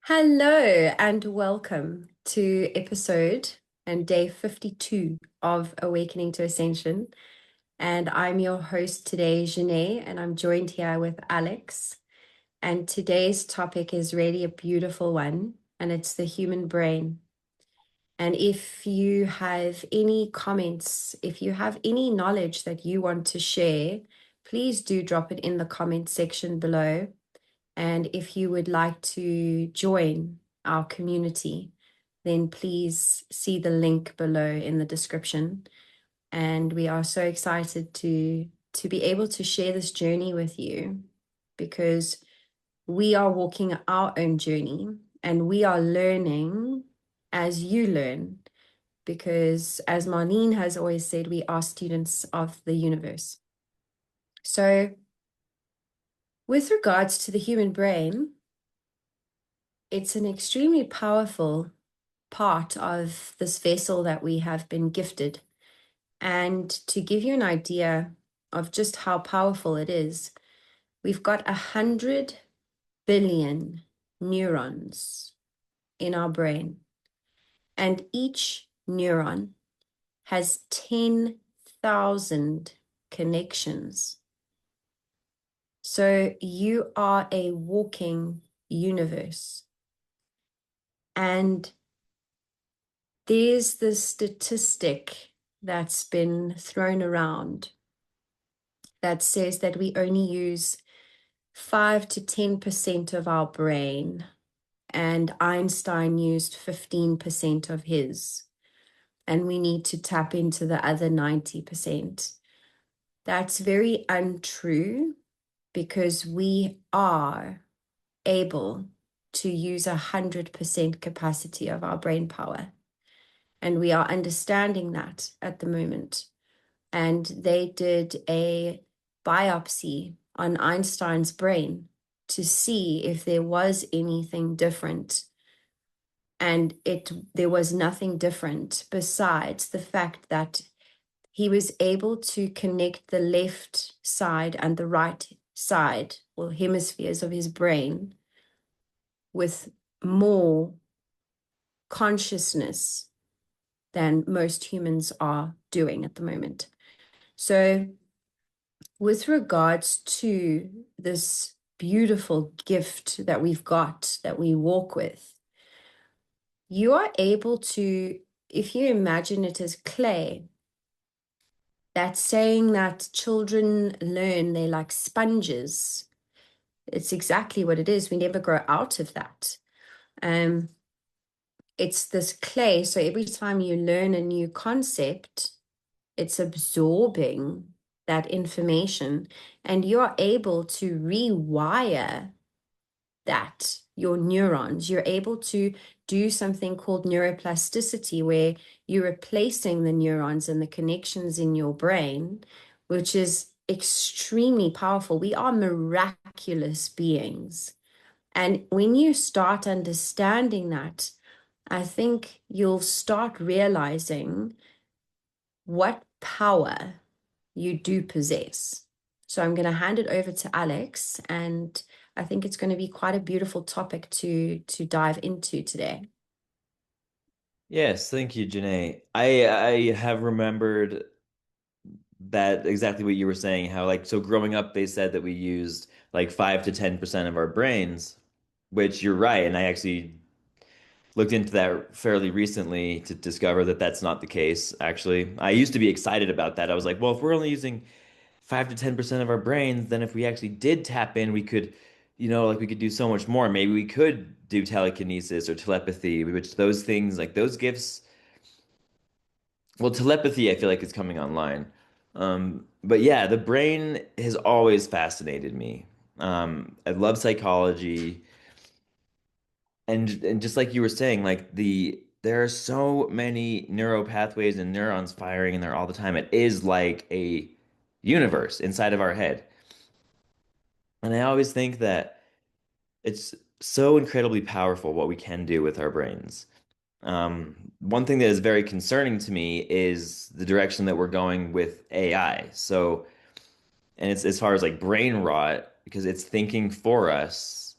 Hello and welcome to episode and day 52 of Awakening to Ascension. And I'm your host today, Janae, and I'm joined here with Alex. And today's topic is really a beautiful one, and it's the human brain. And if you have any comments, if you have any knowledge that you want to share, please do drop it in the comment section below. And if you would like to join our community, then please see the link below in the description. And we are so excited to be able to share this journey with you because we are walking our own journey and we are learning as you learn. Because as Marlene has always said, we are students of the universe. So with regards to the human brain, it's an extremely powerful part of this vessel that we have been gifted. And to give you an idea of just how powerful it is, we've got 100 billion neurons in our brain, and each neuron has 10,000 connections. So you are a walking universe. And there's this statistic that's been thrown around that says that we only use 5 to 10% of our brain, and Einstein used 15% of his, and we need to tap into the other 90%. That's very untrue because we are able to use 100% capacity of our brain power. And we are understanding that at the moment. And they did a biopsy on Einstein's brain to see if there was anything different. And there was nothing different besides the fact that he was able to connect the left side and the right side, or hemispheres of his brain, with more consciousness than most humans are doing at the moment. So with regards to this beautiful gift that we've got, that we walk with, you are able to, if you imagine it as clay, that saying that children learn, they're like sponges. It's exactly what it is. We never grow out of that. It's this clay. So every time you learn a new concept, it's absorbing that information, and you're able to rewire that, your neurons. You're able to do something called neuroplasticity, where you're replacing the neurons and the connections in your brain, which is extremely powerful. We are miraculous beings. And when you start understanding that, I think you'll start realizing what power you do possess. So I'm going to hand it over to Alex, and I think it's going to be quite a beautiful topic to dive into today. Yes, thank you, Janae. I have remembered that exactly what you were saying, how like so growing up they said that we used like 5 to 10% of our brains, which you're right, and I actually looked into that fairly recently to discover that that's not the case, actually. I used to be excited about that. I was like, well, if we're only using 5 to 10% of our brains, then if we actually did tap in, we could, like we could do so much more. Maybe we could do telekinesis or telepathy, which those things, like those gifts. Well, telepathy, I feel like is coming online. But yeah, the brain has always fascinated me. I love psychology, and just like you were saying, like there are so many neural pathways and neurons firing in there all the time. It is like a universe inside of our head, and I always think that it's so incredibly powerful what we can do with our brains. One thing that is very concerning to me is the direction that we're going with AI. So, and it's as far as like brain rot, because it's thinking for us.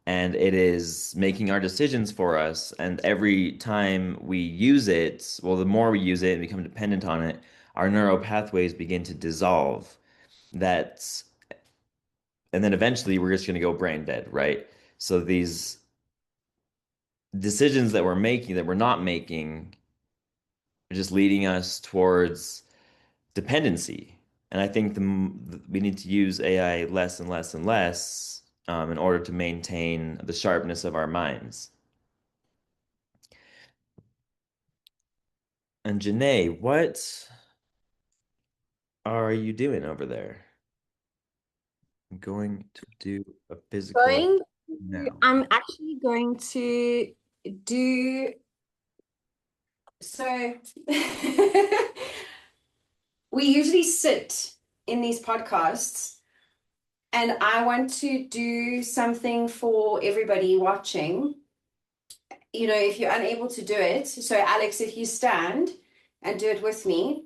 and it is making our decisions for us. And every time we use it, well, the more we use it and become dependent on it, our neural pathways begin to dissolve. That's, and then eventually we're just going to go brain dead, right? So these decisions that we're making, that we're not making, are just leading us towards dependency. And I think we need to use AI less and less and less in order to maintain the sharpness of our minds. And Janae, what are you doing over there? I'm going to do a physical Going now. I'm actually going to do so. We usually sit in these podcasts, and I want to do something for everybody watching. If you're unable to do it, so Alex, if you stand and do it with me,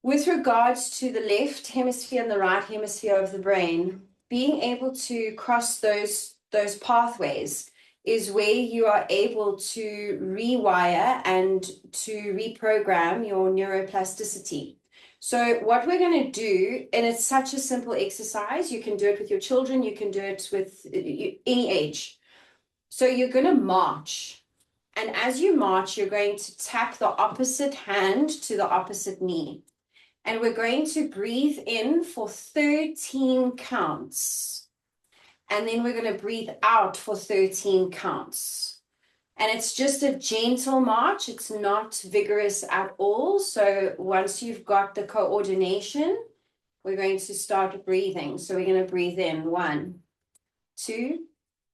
with regards to the left hemisphere and the right hemisphere of the brain, being able to cross those pathways is where you are able to rewire and to reprogram your neuroplasticity. So what we're going to do, and it's such a simple exercise, you can do it with your children, you can do it with any age. So you're going to march. And as you march, you're going to tap the opposite hand to the opposite knee. And we're going to breathe in for 13 counts. And then we're going to breathe out for 13 counts. And it's just a gentle march. It's not vigorous at all. So once you've got the coordination, we're going to start breathing. So we're going to breathe in 1, 2,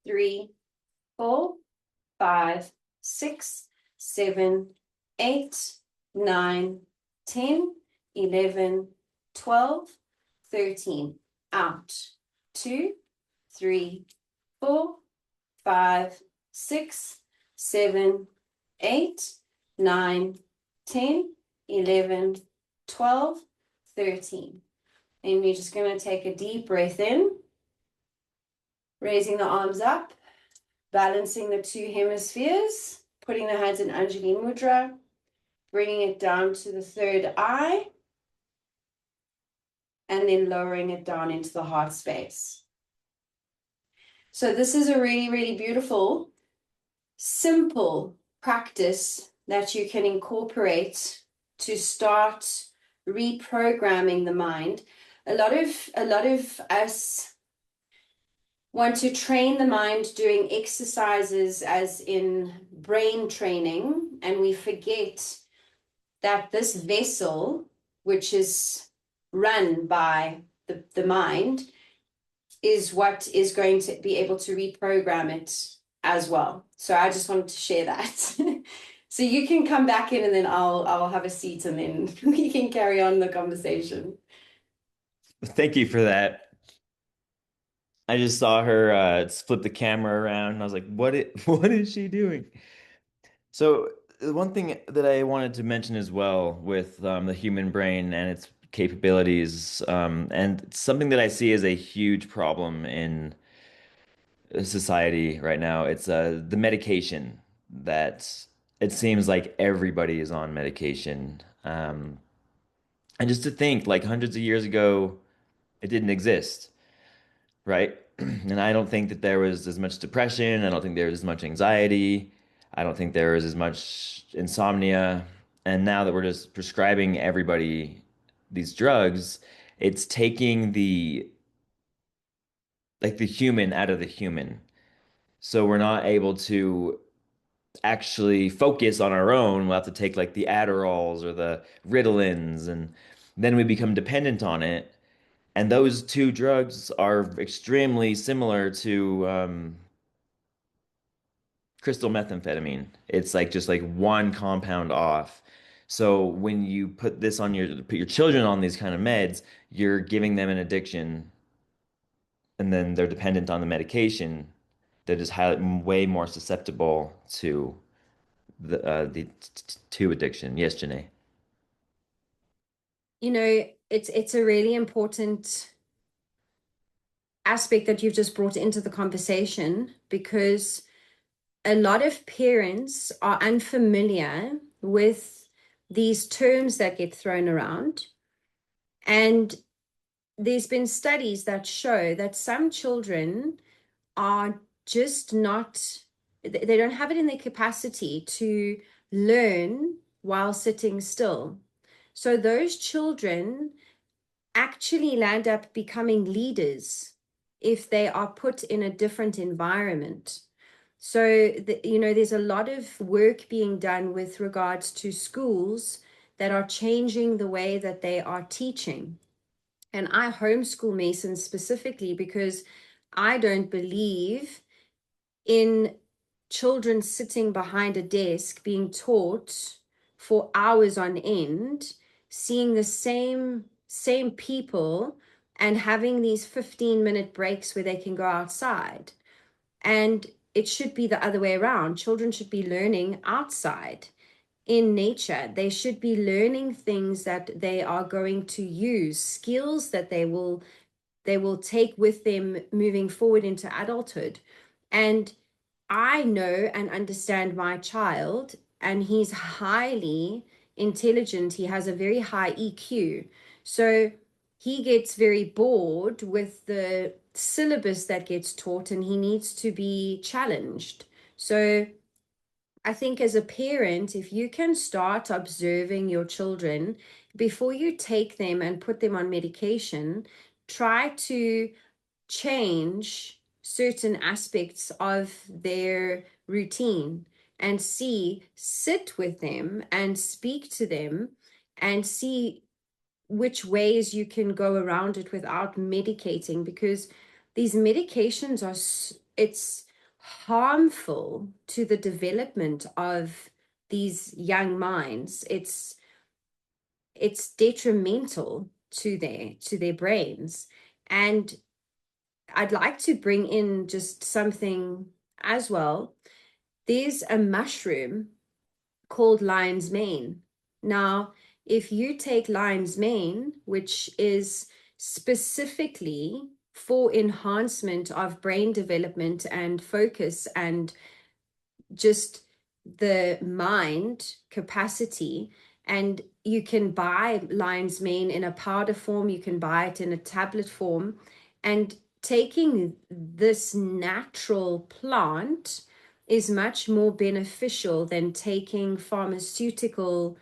3, 4, 5, 6, 7, 8, 9, 10, 11, 12, 13. Out. 2, 3, 4, 5, 6, 7, 8, 9, 10, 11, 12, 13. And we're just going to take a deep breath in, raising the arms up, balancing the two hemispheres, putting the hands in Anjali Mudra, bringing it down to the third eye, and then lowering it down into the heart space. So this is a really, really beautiful, simple practice that you can incorporate to start reprogramming the mind. A lot of us want to train the mind doing exercises as in brain training, and we forget that this vessel, which is run by the mind, is what is going to be able to reprogram it as well. So I just wanted to share that. So you can come back in, and then I'll have a seat, and then we can carry on the conversation. Thank you for that. I just saw her flip the camera around, and I was like, what is she doing? So the one thing that I wanted to mention as well with the human brain and its capabilities, and something that I see as a huge problem in society right now, it's the medication that it seems like everybody is on medication. And just to think, like hundreds of years ago, it didn't exist, right? And I don't think that there was as much depression. I don't think there was as much anxiety. I don't think there was as much insomnia. And now that we're just prescribing everybody these drugs, it's taking the human out of the human. So we're not able to actually focus on our own. We'll have to take like the Adderalls or the Ritalins, and then we become dependent on it. And those two drugs are extremely similar to crystal methamphetamine. It's like just like one compound off. So when you put your children on these kind of meds, you're giving them an addiction, and then they're dependent on the medication. They're just way more susceptible to to addiction. Yes, Janae. It's a really important aspect that you've just brought into the conversation, because a lot of parents are unfamiliar with these terms that get thrown around. And there's been studies that show that some children are just not, they don't have it in their capacity to learn while sitting still. So those children actually land up becoming leaders if they are put in a different environment. So, there's a lot of work being done with regards to schools that are changing the way that they are teaching. And I homeschool Masons specifically because I don't believe in children sitting behind a desk being taught for hours on end, seeing the same people and having these 15-minute breaks where they can go outside. And it should be the other way around. Children should be learning outside in nature. They should be learning things that they are going to use, skills that they will take with them moving forward into adulthood. And I know and understand my child, and he's highly intelligent. He has a very high EQ. So he gets very bored with the syllabus that gets taught, and he needs to be challenged. So I think as a parent, if you can start observing your children before you take them and put them on medication, try to change certain aspects of their routine and sit with them and speak to them and see which ways you can go around it without medicating, because these medications it's harmful to the development of these young minds. It's detrimental to their brains. And I'd like to bring in just something as well. There's a mushroom called lion's mane. Now, if you take lion's mane, which is specifically for enhancement of brain development and focus and just the mind capacity, and you can buy lion's mane in a powder form, you can buy it in a tablet form, and taking this natural plant is much more beneficial than taking pharmaceutical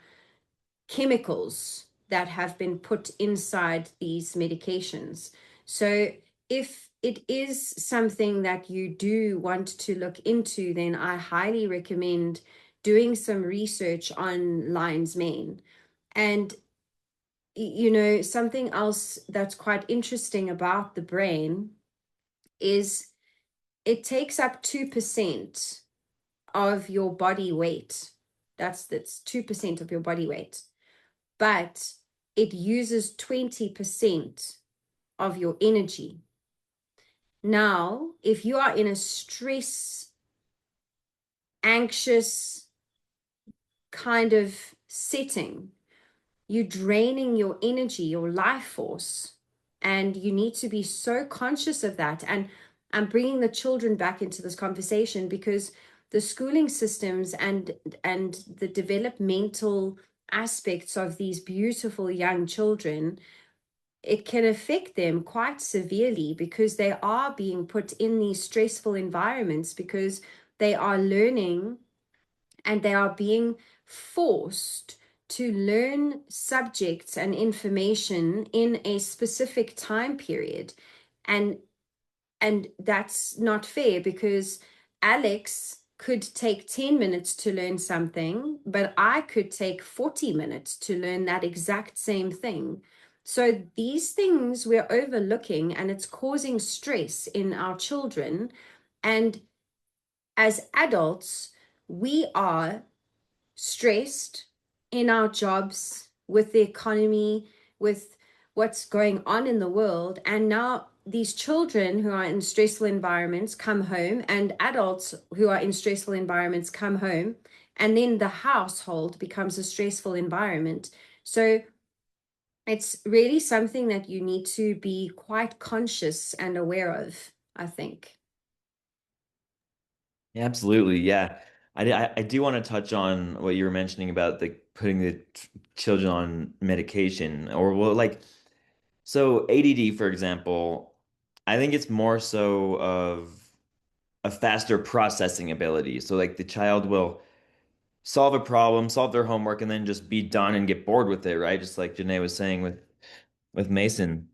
chemicals that have been put inside these medications. So if it is something that you do want to look into, then I highly recommend doing some research on lion's mane. And something else that's quite interesting about the brain is it takes up 2% of your body weight. That's 2% of your body weight. But it uses 20% of your energy. Now, if you are in a stress, anxious kind of setting, you're draining your energy, your life force, and you need to be so conscious of that. And I'm bringing the children back into this conversation because the schooling systems and the developmental aspects of these beautiful young children, it can affect them quite severely because they are being put in these stressful environments, because they are learning and they are being forced to learn subjects and information in a specific time period. And that's not fair, because Alex could take 10 minutes to learn something, but I could take 40 minutes to learn that exact same thing. So these things we're overlooking, and it's causing stress in our children. And as adults, we are stressed in our jobs, with the economy, with what's going on in the world. And now these children who are in stressful environments come home, and adults who are in stressful environments come home, and then the household becomes a stressful environment. So it's really something that you need to be quite conscious and aware of, I think. Yeah, absolutely. Yeah. I do want to touch on what you were mentioning about the putting the children on medication or well, like, so ADD, for example, I think it's more so of a faster processing ability. So like the child will solve a problem, solve their homework, and then just be done and get bored with it, right? Just like Janae was saying with Mason.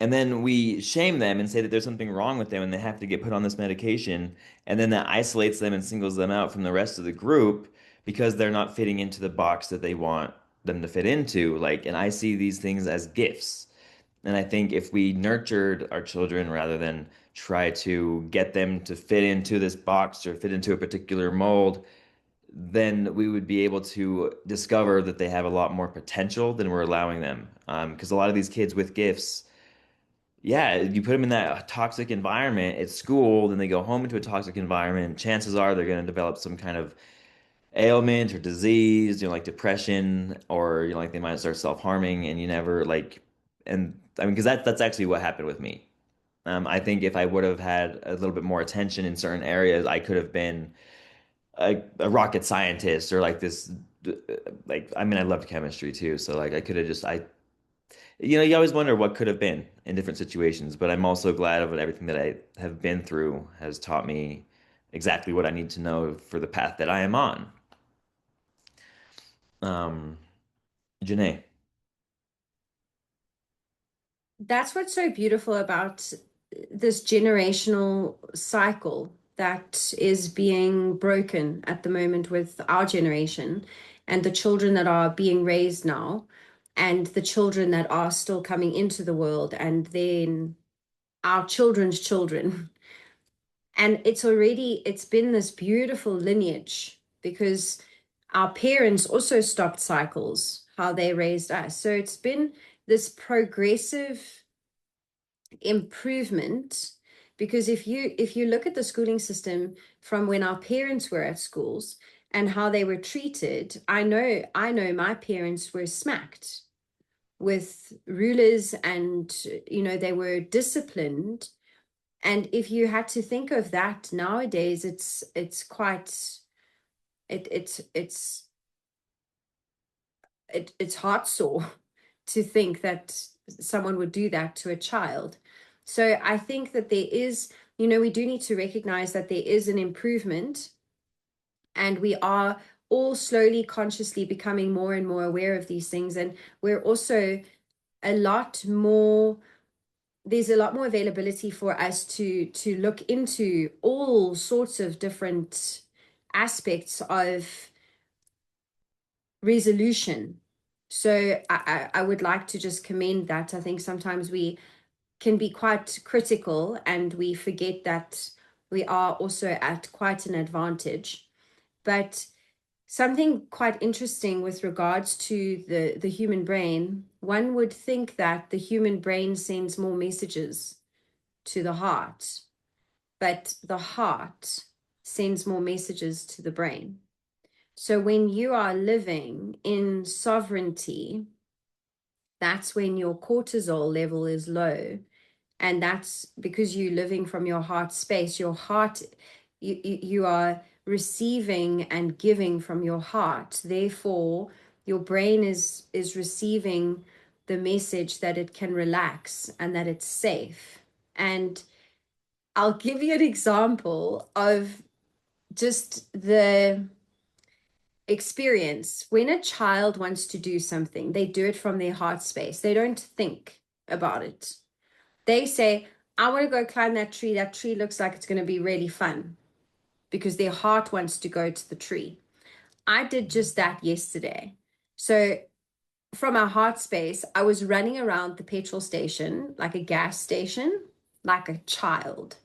And then we shame them and say that there's something wrong with them and they have to get put on this medication. And then that isolates them and singles them out from the rest of the group because they're not fitting into the box that they want them to fit into. Like, and I see these things as gifts. And I think if we nurtured our children rather than try to get them to fit into this box or fit into a particular mold, then we would be able to discover that they have a lot more potential than we're allowing them. Because a lot of these kids with gifts, yeah, you put them in that toxic environment at school, then they go home into a toxic environment. Chances are they're going to develop some kind of ailment or disease, like depression, or like they might start self-harming, and you never like, and I mean, because that's actually what happened with me. I think if I would have had a little bit more attention in certain areas, I could have been a rocket scientist or like this. Like, I mean, I loved chemistry too, so like I could have just you always wonder what could have been in different situations, but I'm also glad of everything that I have been through has taught me exactly what I need to know for the path that I am on. Um, Janae. That's what's so beautiful about this generational cycle that is being broken at the moment with our generation and the children that are being raised now and the children that are still coming into the world and then our children's children. And it's been this beautiful lineage because our parents also stopped cycles, how they raised us. So it's been this progressive improvement because if you look at the schooling system from when our parents were at schools and how they were treated, I know my parents were smacked with rulers and they were disciplined. And if you had to think of that nowadays, it's quite it's it's heart sore to think that someone would do that to a child. So I think that there is, we do need to recognize that there is an improvement, and we are all slowly, consciously becoming more and more aware of these things. And we're also a lot more, there's a lot more availability for us to look into all sorts of different aspects of resolution. So I would like to just commend that. I think sometimes we can be quite critical and we forget that we are also at quite an advantage. But something quite interesting with regards to the human brain, one would think that the human brain sends more messages to the heart, but the heart sends more messages to the brain. So when you are living in sovereignty, that's when your cortisol level is low. And that's because you're living from your heart space. Your heart, you are receiving and giving from your heart. Therefore, your brain is receiving the message that it can relax and that it's safe. And I'll give you an example of just the experience. When a child wants to do something, they do it from their heart space. They don't think about it. They say, I want to go climb that tree. That tree looks like it's going to be really fun because their heart wants to go to the tree. I did just that yesterday. So, from our heart space, I was running around the petrol station, like a gas station, like a child.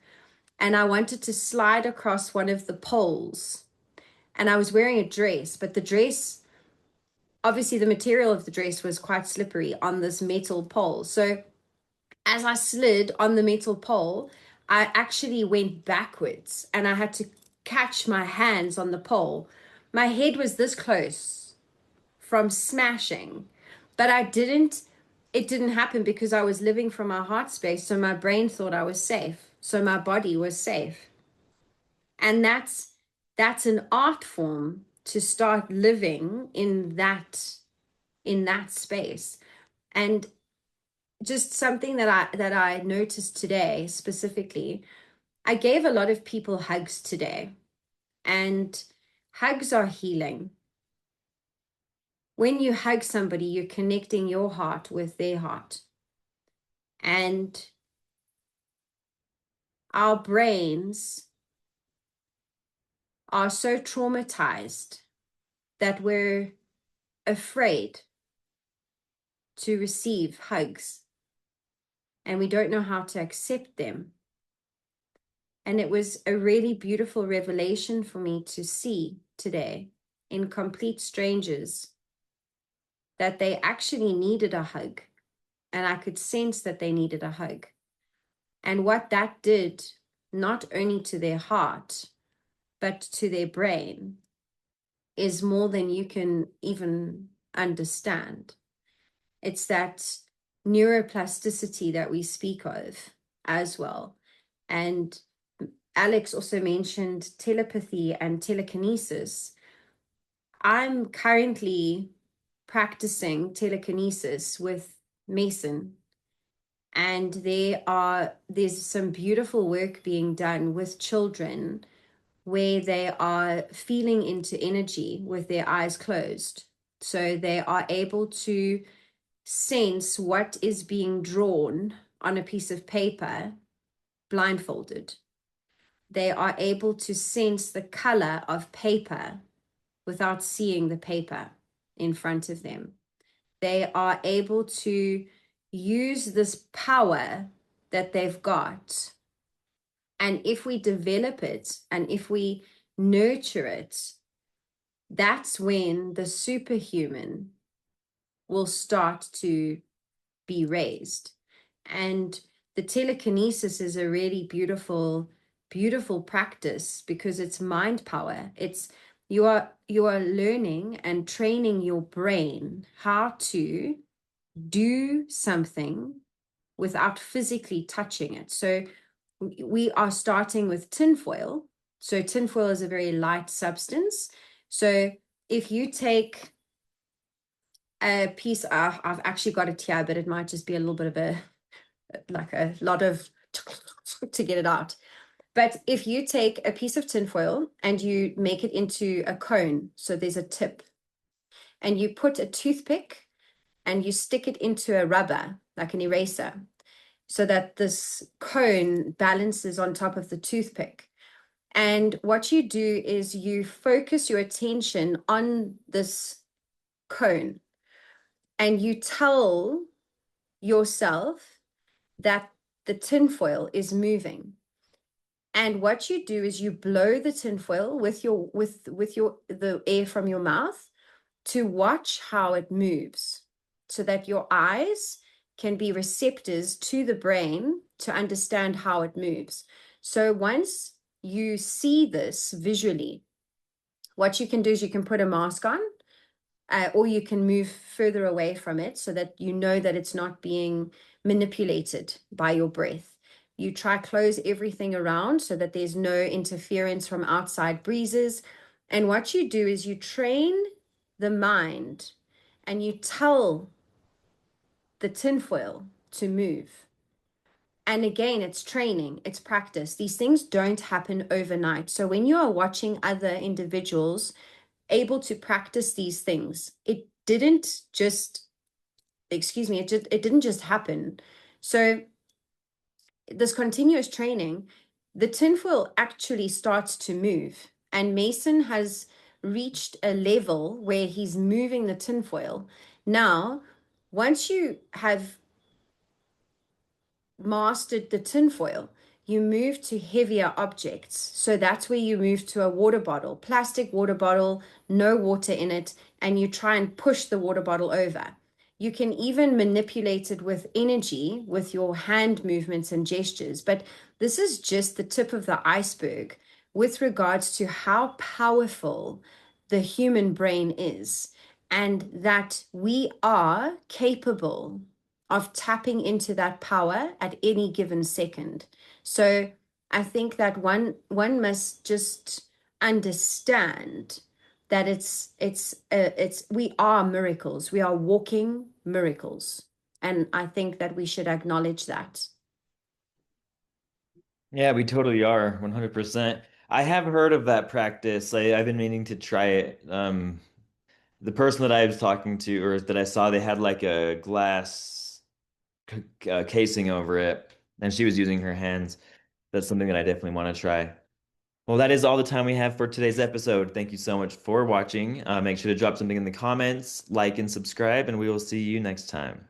And I wanted to slide across one of the poles. And I was wearing a dress, but the dress, obviously, the material of the dress was quite slippery on this metal pole. So, as I slid on the metal pole, I actually went backwards and I had to catch my hands on the pole. My head was this close from smashing, but I didn't. it didn't happen because I was living from my heart space. So my brain thought I was safe. So my body was safe. And that's an art form to start living in that space. And just something that I noticed today specifically, I gave a lot of people hugs today, and hugs are healing. When you hug somebody, you're connecting your heart with their heart. And our brains are so traumatized that we're afraid to receive hugs and we don't know how to accept them. And it was a really beautiful revelation for me to see today in complete strangers that they actually needed a hug. And I could sense that they needed a hug. And what that did, not only to their heart, but to their brain, is more than you can even understand. It's that neuroplasticity that we speak of as well. And Alex also mentioned telepathy and telekinesis. I'm currently practicing telekinesis with Mason, and there's some beautiful work being done with children where they are feeling into energy with their eyes closed. So they are able to sense what is being drawn on a piece of paper blindfolded. They are able to sense the color of paper without seeing the paper in front of them. They are able to use this power that they've got. And if we develop it and if we nurture it, that's when the superhuman will start to be raised. And the telekinesis is a really beautiful, beautiful practice because it's mind power. It's you are learning and training your brain how to do something without physically touching it. So we are starting with tinfoil. So tinfoil is a very light substance. So if you take a piece of, I've actually got it here, but it might just be a little bit of like a lot of to get it out. But if you take a piece of tinfoil and you make it into a cone, so there's a tip, and you put a toothpick and you stick it into a rubber, like an eraser, so that this cone balances on top of the toothpick. And what you do is you focus your attention on this cone and you tell yourself that the tinfoil is moving. And what you do is you blow the tinfoil with your the air from your mouth to watch how it moves, so that your eyes can be receptors to the brain to understand how it moves. So once you see this visually, what you can do is you can put a mask on, or you can move further away from it so that you know that it's not being manipulated by your breath. You try close everything around so that there's no interference from outside breezes. And what you do is you train the mind and you tell the tinfoil to move. And again, it's training, it's practice. These things don't happen overnight. So when you are watching other individuals able to practice these things, it didn't just, excuse me, it didn't just happen. So this continuous training, the tinfoil actually starts to move. And Mason has reached a level where he's moving the tinfoil. Now, once you have mastered the tinfoil, you move to heavier objects. So that's where you move to a water bottle, plastic water bottle, no water in it, and you try and push the water bottle over. You can even manipulate it with energy with your hand movements and gestures. But this is just the tip of the iceberg with regards to how powerful the human brain is, and that we are capable of tapping into that power at any given second. So I think that one must just understand that it's we are miracles. We are walking miracles. And I think that we should acknowledge that. Yeah, we totally are, 100%. I have heard of that practice. I've been meaning to try it. The person that I was talking to, or that I saw, they had like a glass casing over it, and she was using her hands. That's something that I definitely want to try. Well, that is all the time we have for today's episode. Thank you so much for watching. Make sure to drop something in the comments, like and subscribe, and we will see you next time.